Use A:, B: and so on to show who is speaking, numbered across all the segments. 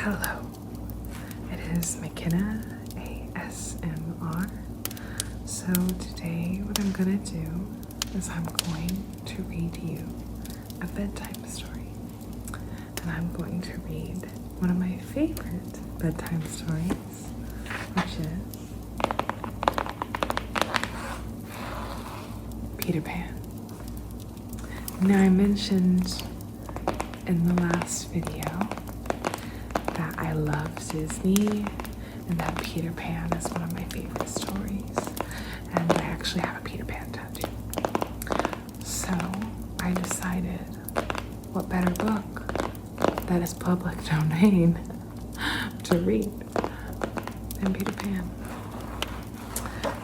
A: Hello, it is McKenna ASMR. So today what I'm gonna do is I'm going to read you a bedtime story. And I'm going to read one of my favorite bedtime stories, which is Peter Pan. Now I mentioned in the last video that I love Disney and that Peter Pan is one of my favorite stories. And I actually have a Peter Pan tattoo. So I decided what better book that is public domain to read than Peter Pan.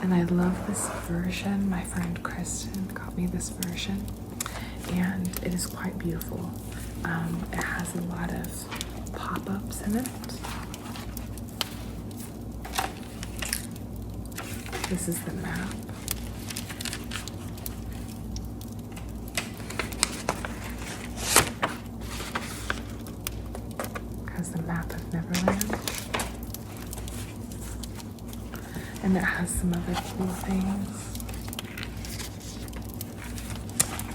A: And I love this version. My friend Kristen got me this version and it is quite beautiful. It has a lot of pop-ups in it. This is the map. It has the map of Neverland. And it has some other cool things.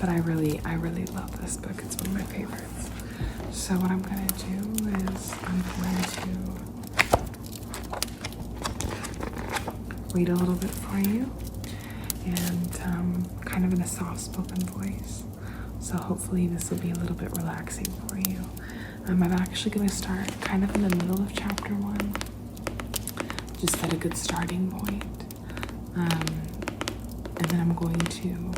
A: But I really love this book. It's one of my favorites. So what I'm gonna do is I'm going to read a little bit for you and kind of in a soft-spoken voice. So hopefully this will be a little bit relaxing for you. I'm actually gonna start kind of in the middle of chapter 1. Just at a good starting point. And then I'm going to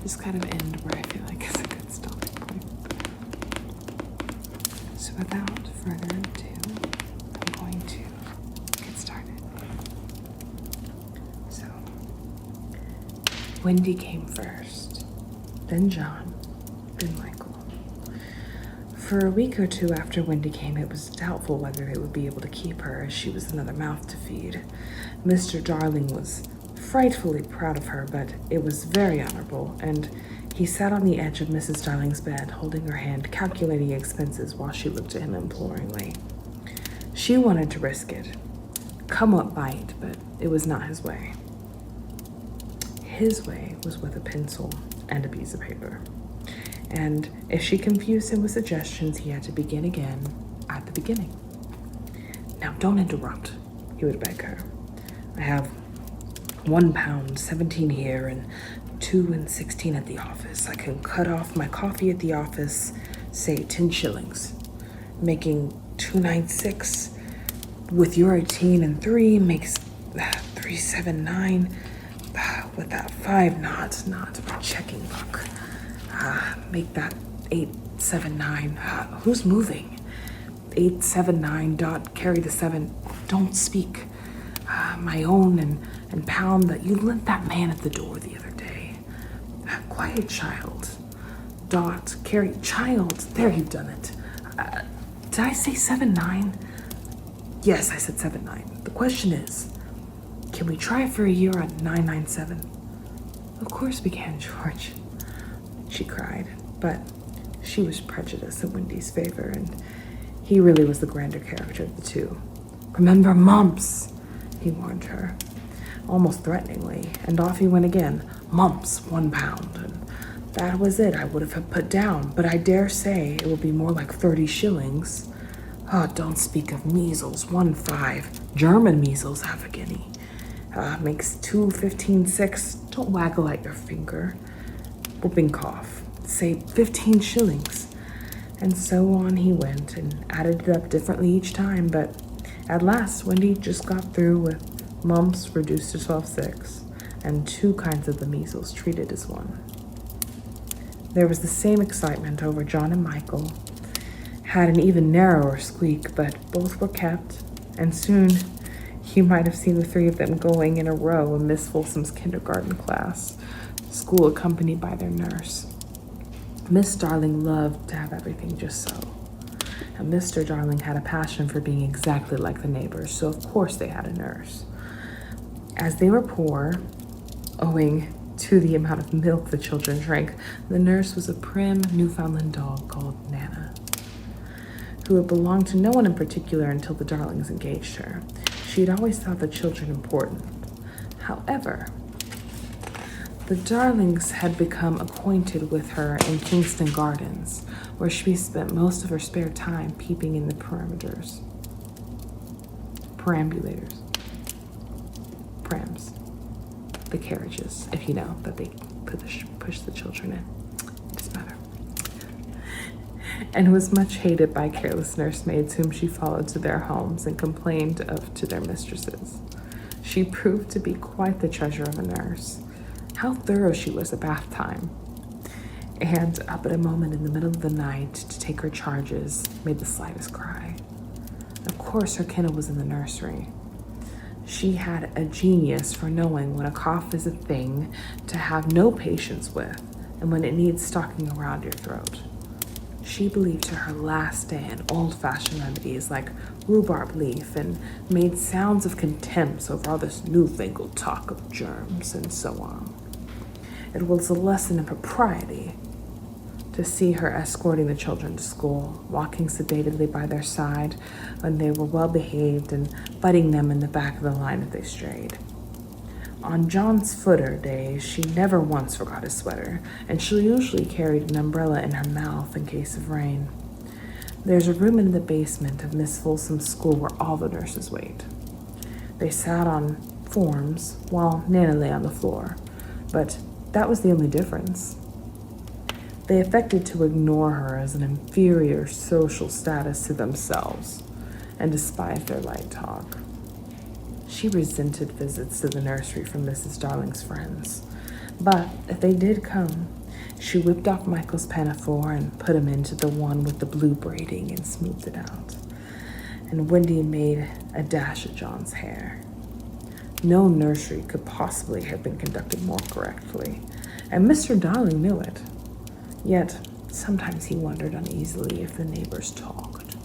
A: just kind of end where I feel like is a good stopping point. So without further ado, I'm going to get started. So, Wendy came first, then John, then Michael. For a week or two after Wendy came, it was doubtful whether they would be able to keep her, as she was another mouth to feed. Mr. Darling was frightfully proud of her, but it was very honorable, and he sat on the edge of Mrs. Darling's bed, holding her hand, calculating expenses while she looked at him imploringly. She wanted to risk it, come what might, but it was not his way. His way was with a pencil and a piece of paper. And if she confused him with suggestions, he had to begin again at the beginning. Now, don't interrupt, he would beg her. I have £1.17 here and £2.16 at the office. I can cut off my coffee at the office, say 10 shillings, making £2.96 with your 18 and 3 makes £3.79 with that 5 not my checking book. Make that 879. Who's moving? 879 dot, carry the 7. Don't speak. My own and pound that you lent that man at the door the other day. Quiet child. Dot, carry, child. There, you've done it. Did I say 79? Yes, I said 79. The question is, can we try for a year at 997? Of course we can, George, she cried, but she was prejudiced in Wendy's favor, and he really was the grander character of the two. Remember mumps, he warned her, almost threateningly, and off he went again. Mumps, £1, and that was it I would have put down, but I dare say it will be more like 30 shillings. Oh, don't speak of measles, 1.5. German measles, half a guinea. Makes 2.15.6. Don't waggle at your finger. Whooping cough. Say 15 shillings. And so on he went and added it up differently each time, but at last Wendy just got through with mumps reduced to 12.6 and 2 kinds of the measles treated as 1. There was the same excitement over John and Michael, had an even narrower squeak, but both were kept, and soon you might have seen the 3 of them going in a row in Miss Folsom's kindergarten class, school accompanied by their nurse. Miss Darling loved to have everything just so. And Mr. Darling had a passion for being exactly like the neighbors, so of course they had a nurse. As they were poor, owing to the amount of milk the children drank, the nurse was a prim Newfoundland dog called Nana. who had belonged to no one in particular until the Darlings engaged her. She had always thought the children important. However, the Darlings had become acquainted with her in Kingston Gardens, where she spent most of her spare time peeping in the prams, the carriages, if you know, that they push the children in. It doesn't matter. And was much hated by careless nursemaids whom she followed to their homes and complained of to their mistresses. She proved to be quite the treasure of a nurse. How thorough she was at bath time. And up at a moment in the middle of the night to take her charges, made the slightest cry. Of course, her kennel was in the nursery. She had a genius for knowing when a cough is a thing to have no patience with and when it needs stocking around your throat. She believed to her last day in old-fashioned remedies like rhubarb leaf and made sounds of contempt over all this newfangled talk of germs and so on. It was a lesson in propriety to see her escorting the children to school, walking sedately by their side when they were well behaved and butting them in the back of the line if they strayed. On John's footer days, she never once forgot his sweater, and she usually carried an umbrella in her mouth in case of rain. There's a room in the basement of Miss Folsom's school where all the nurses wait. They sat on forms while Nana lay on the floor, but that was the only difference. They affected to ignore her as an inferior social status to themselves and despised their light talk. She resented visits to the nursery from Mrs. Darling's friends, but if they did come, she whipped off Michael's pinafore and put him into the one with the blue braiding and smoothed it out. And Wendy made a dash at John's hair. No nursery could possibly have been conducted more correctly, and Mr. Darling knew it. Yet, sometimes he wondered uneasily if the neighbors talked.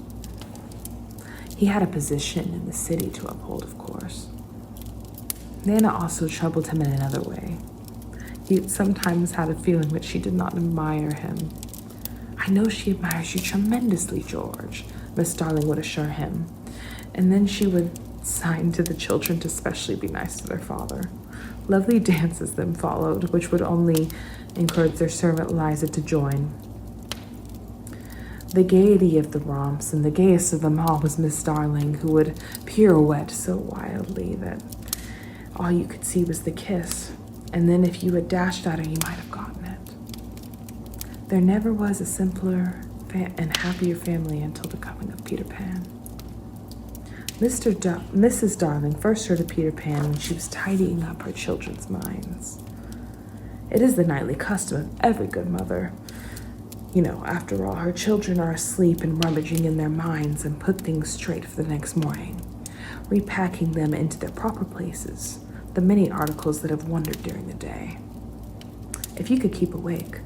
A: He had a position in the city to uphold, of course. Nana also troubled him in another way. He sometimes had a feeling that she did not admire him. "I know she admires you tremendously, George," Miss Darling would assure him. And then she would sign to the children to specially be nice to their father. Lovely dances then followed, which would only encourage their servant Liza to join. The gaiety of the romps, and the gayest of them all was Miss Darling, who would pirouette so wildly that all you could see was the kiss, and then if you had dashed at her, you might have gotten it. There never was a simpler and happier family until the coming of Peter Pan. Mrs. Darling first heard of Peter Pan when she was tidying up her children's minds. It is the nightly custom of every good mother. You know, after all, her children are asleep and rummaging in their minds and put things straight for the next morning, repacking them into their proper places, the many articles that have wandered during the day. If you could keep awake,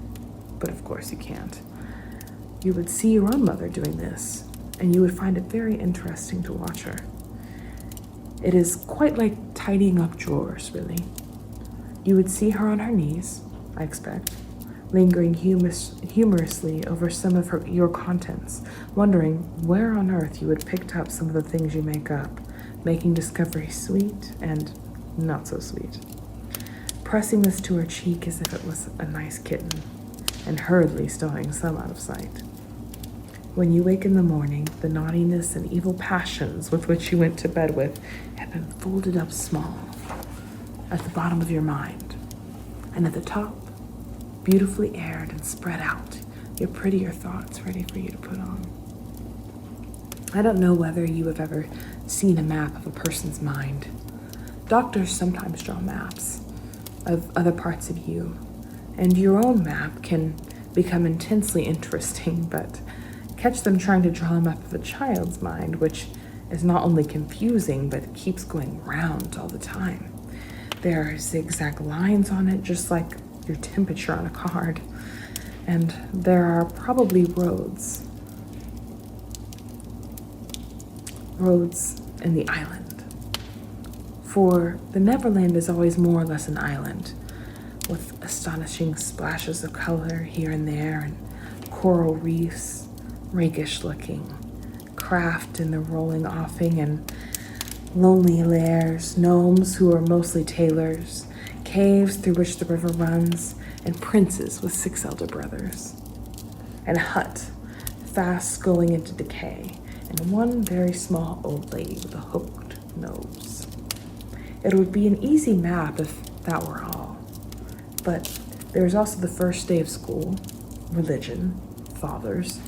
A: but of course you can't, you would see your own mother doing this, and you would find it very interesting to watch her. It is quite like tidying up drawers, really. You would see her on her knees, I expect, lingering humorously over some of your contents, wondering where on earth you had picked up some of the things you make up, making discovery sweet and not so sweet. Pressing this to her cheek as if it was a nice kitten, and hurriedly stowing some out of sight. When you wake in the morning, the naughtiness and evil passions with which you went to bed with have been folded up small at the bottom of your mind, and at the top, beautifully aired and spread out, your prettier thoughts ready for you to put on. I don't know whether you have ever seen a map of a person's mind. Doctors sometimes draw maps of other parts of you, and your own map can become intensely interesting, but catch them trying to draw a map of a child's mind, which is not only confusing, but keeps going round all the time. There are zigzag lines on it, just like your temperature on a card. And there are probably roads in the island. For the Neverland is always more or less an island, with astonishing splashes of color here and there, and coral reefs, rakish looking, craft in the rolling offing, and lonely lairs, gnomes who are mostly tailors, caves through which the river runs, and princes with 6 elder brothers. And a hut, fast going into decay, and one very small old lady with a hooked nose. It would be an easy map if that were all. But there is also the first day of school, religion, fathers,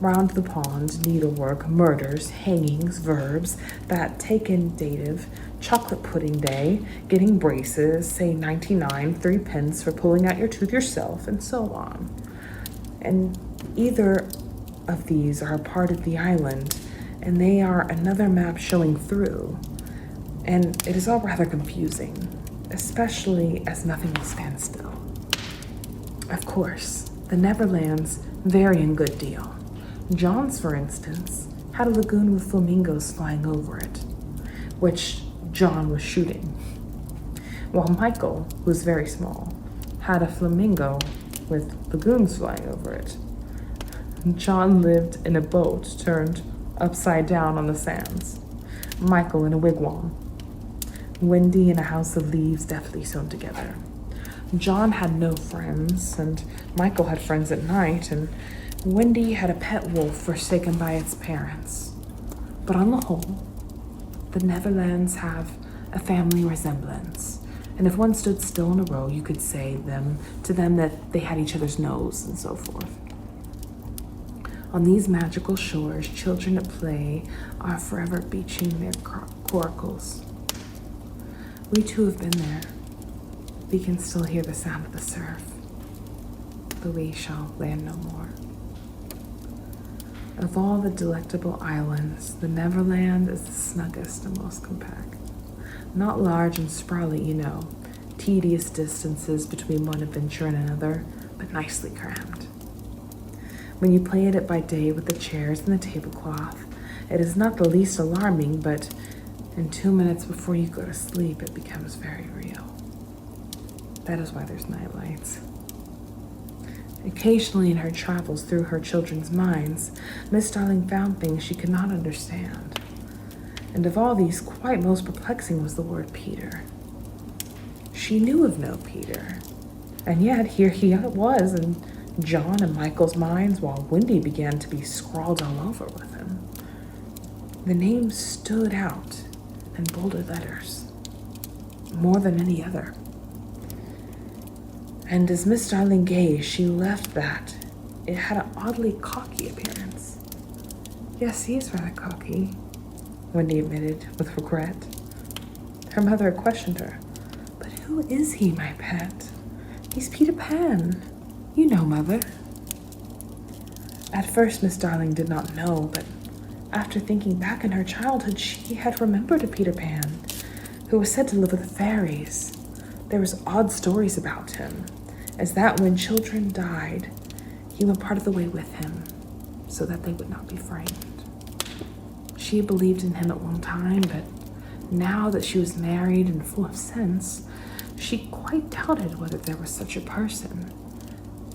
A: round the pond, needlework, murders, hangings, verbs, that taken dative, chocolate pudding day, getting braces, say 99, 3 pence for pulling out your tooth yourself, and so on. And either of these are a part of the island, and they are another map showing through. And it is all rather confusing, especially as nothing will stand still. Of course, the Neverlands vary a good deal. John's, for instance, had a lagoon with flamingos flying over it, which John was shooting. While Michael, who was very small, had a flamingo with lagoons flying over it. John lived in a boat turned upside down on the sands. Michael in a wigwam. Wendy in a house of leaves deftly sewn together. John had no friends, and Michael had friends at night, and Wendy had a pet wolf forsaken by its parents. But on the whole, the Neverlands have a family resemblance, and if one stood still in a row, you could say to them that they had each other's nose and so forth. On these magical shores, children at play are forever beaching their coracles. We too have been there. We can still hear the sound of the surf, but we shall land no more. Of all the delectable islands, the Neverland is the snuggest and most compact. Not large and sprawly, tedious distances between one adventure and another, but nicely crammed. When you play at it by day with the chairs and the tablecloth, it is not the least alarming, but in 2 minutes before you go to sleep, it becomes very real. That is why there's night lights. Occasionally in her travels through her children's minds, Miss Darling found things she could not understand. And of all these, quite most perplexing was the word Peter. She knew of no Peter, and yet here he was in John and Michael's minds, while Wendy began to be scrawled all over with him. The name stood out in bolder letters, more than any other. And as Miss Darling gazed, she left that it had an oddly cocky appearance. Yes, he is rather cocky, Wendy admitted with regret. Her mother questioned her. But who is he, my pet? He's Peter Pan. You know, Mother. At first, Miss Darling did not know, but after thinking back in her childhood, she had remembered a Peter Pan who was said to live with the fairies. There was odd stories about him, as that when children died, he went part of the way with him, so that they would not be frightened. She had believed in him at one time, but now that she was married and full of sense, she quite doubted whether there was such a person.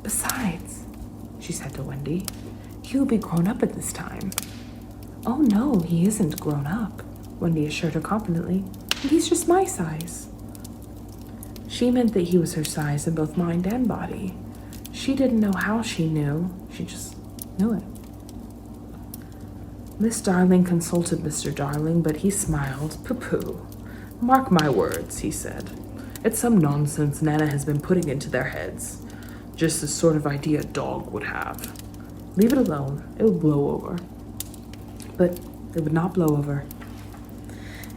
A: Besides, she said to Wendy, he will be grown up at this time. Oh no, he isn't grown up, Wendy assured her confidently. He's just my size. She meant that he was her size in both mind and body. She didn't know how she knew, she just knew it. Miss Darling consulted Mr. Darling, but he smiled. Pooh-pooh. Mark my words, he said. It's some nonsense Nana has been putting into their heads. Just the sort of idea a dog would have. Leave it alone, it will blow over. But it would not blow over.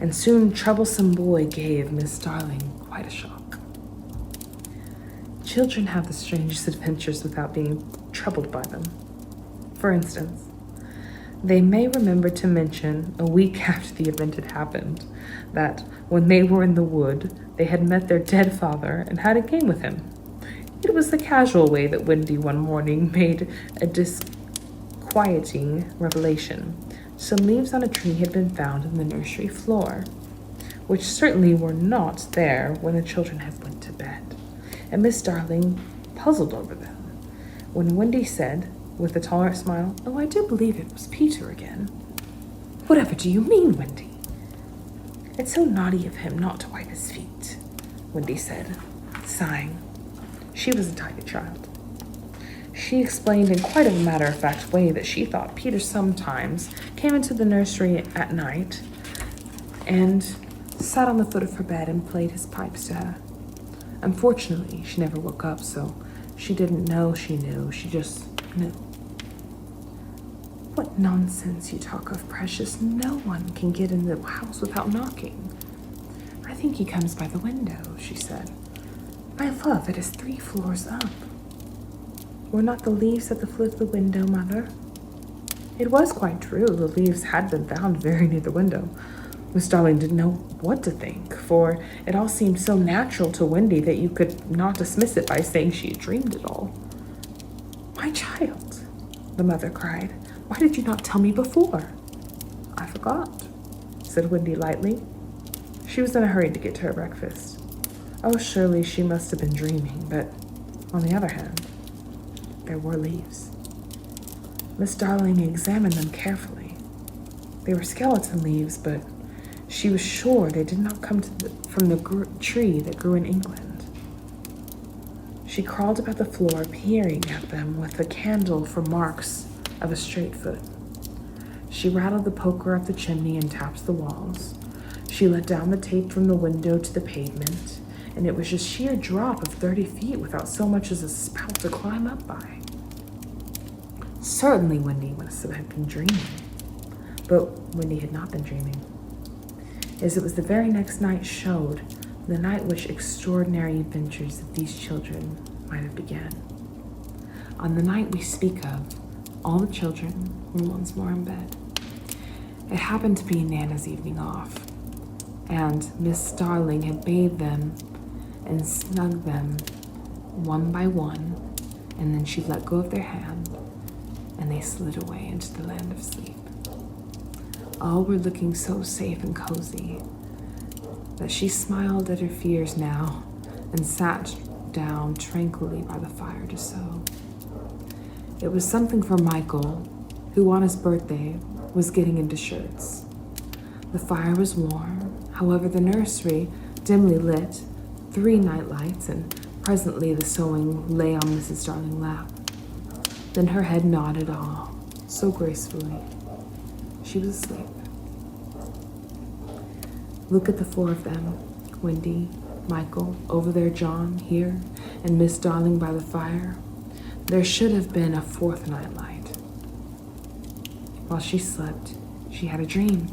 A: And soon Troublesome Boy gave Miss Darling quite a shock. Children have the strangest adventures without being troubled by them. For instance, they may remember to mention, a week after the event had happened, that when they were in the wood, they had met their dead father and had a game with him. It was the casual way that Wendy one morning made a disquieting revelation. Some leaves on a tree had been found in the nursery floor, which certainly were not there when the children had went to bed, and Miss Darling puzzled over them. When Wendy said, with a tolerant smile, "Oh, I do believe it was Peter again," Whatever do you mean, Wendy? It's so naughty of him not to wipe his feet, Wendy said, sighing. She was a tidy child. She explained in quite a matter-of-fact way that she thought Peter sometimes came into the nursery at night and sat on the foot of her bed and played his pipes to her. Unfortunately, she never woke up, so she didn't know she knew. She just knew. What nonsense you talk of, Precious. No one can get in the house without knocking. I think he comes by the window, she said. My love, it is 3 floors up. Were not the leaves at the foot of the window, Mother? It was quite true. The leaves had been found very near the window. Miss Darling didn't know what to think, for it all seemed so natural to Wendy that you could not dismiss it by saying she had dreamed it all. My child, the mother cried. Why did you not tell me before? I forgot, said Wendy lightly. She was in a hurry to get to her breakfast. Oh, surely she must have been dreaming, but on the other hand, there were leaves. Miss Darling examined them carefully. They were skeleton leaves, but she was sure they did not come from the tree that grew in England. She crawled about the floor, peering at them with a candle for marks of a straight foot. She rattled the poker up the chimney and tapped the walls. She let down the tape from the window to the pavement, and it was a sheer drop of 30 feet without so much as a spout to climb up by. Certainly Wendy must have been dreaming, but Wendy had not been dreaming, as it was the very next night showed, the night which extraordinary adventures of these children might have begun. On the night we speak of, all the children were once more in bed. It happened to be Nana's evening off, and Miss Darling had bathed them and snugged them one by one, and then she let go of their hand, and they slid away into the land of sleep. All were looking so safe and cozy that she smiled at her fears now and sat down tranquilly by the fire to sew. It was something for Michael, who on his birthday was getting into shirts. The fire was warm, however the nursery, dimly lit, 3 night lights, and presently the sewing lay on Mrs. Darling's lap. Then her head nodded so gracefully. She was asleep. Look at the 4 of them, Wendy, Michael, over there John, here, and Miss Darling by the fire. There should have been a 4th night light. While she slept, she had a dream.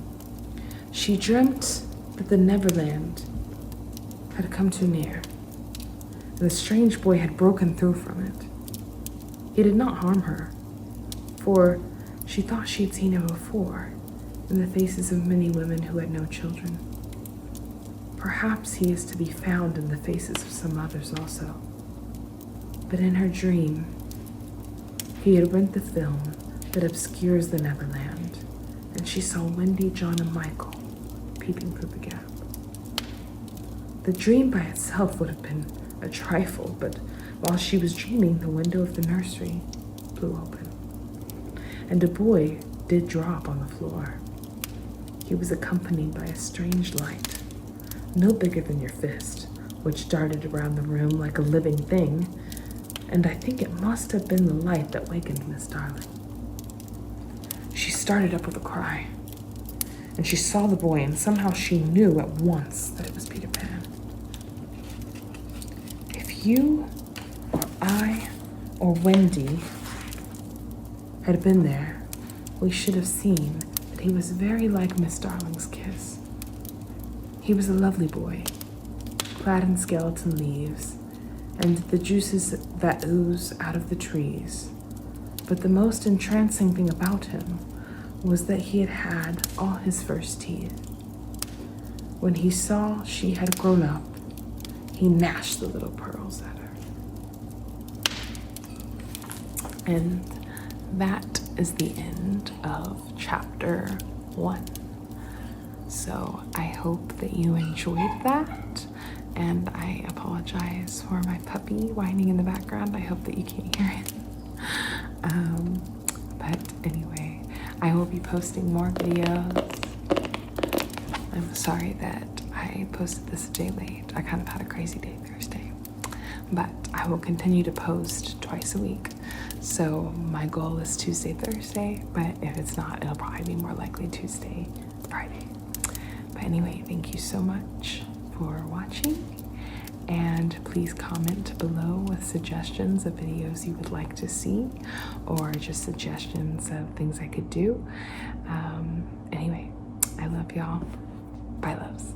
A: She dreamt that the Neverland had come too near, and the strange boy had broken through from it. He did not harm her, for she thought she had seen him before in the faces of many women who had no children. Perhaps he is to be found in the faces of some others also. But in her dream, he had rent the film that obscures the Neverland, and she saw Wendy, John, and Michael peeping through the gap. The dream by itself would have been a trifle, but while she was dreaming, the window of the nursery flew open, and a boy did drop on the floor. He was accompanied by a strange light, no bigger than your fist, which darted around the room like a living thing, and I think it must have been the light that wakened Miss Darling. She started up with a cry, and she saw the boy, and somehow she knew at once that it was Peter Pan. If you or I or Wendy had been there, we should have seen that he was very like Miss Darling's kiss. He was a lovely boy, clad in skeleton leaves and the juices that ooze out of the trees. But the most entrancing thing about him was that he had had all his first teeth. When he saw she had grown up, he gnashed the little pearls at her. And that is the end of chapter 1. So I hope that you enjoyed that, and I apologize for my puppy whining in the background. I hope that you can't hear it. But anyway, I will be posting more videos. I'm sorry that I posted this a day late. I kind of had a crazy day Thursday, but I will continue to post twice a week. So my goal is Tuesday, Thursday, but if it's not, it'll probably be more likely Tuesday, Friday. But anyway, thank you so much for watching, and please comment below with suggestions of videos you would like to see, or just suggestions of things I could do. Anyway, I love y'all. Bye, loves.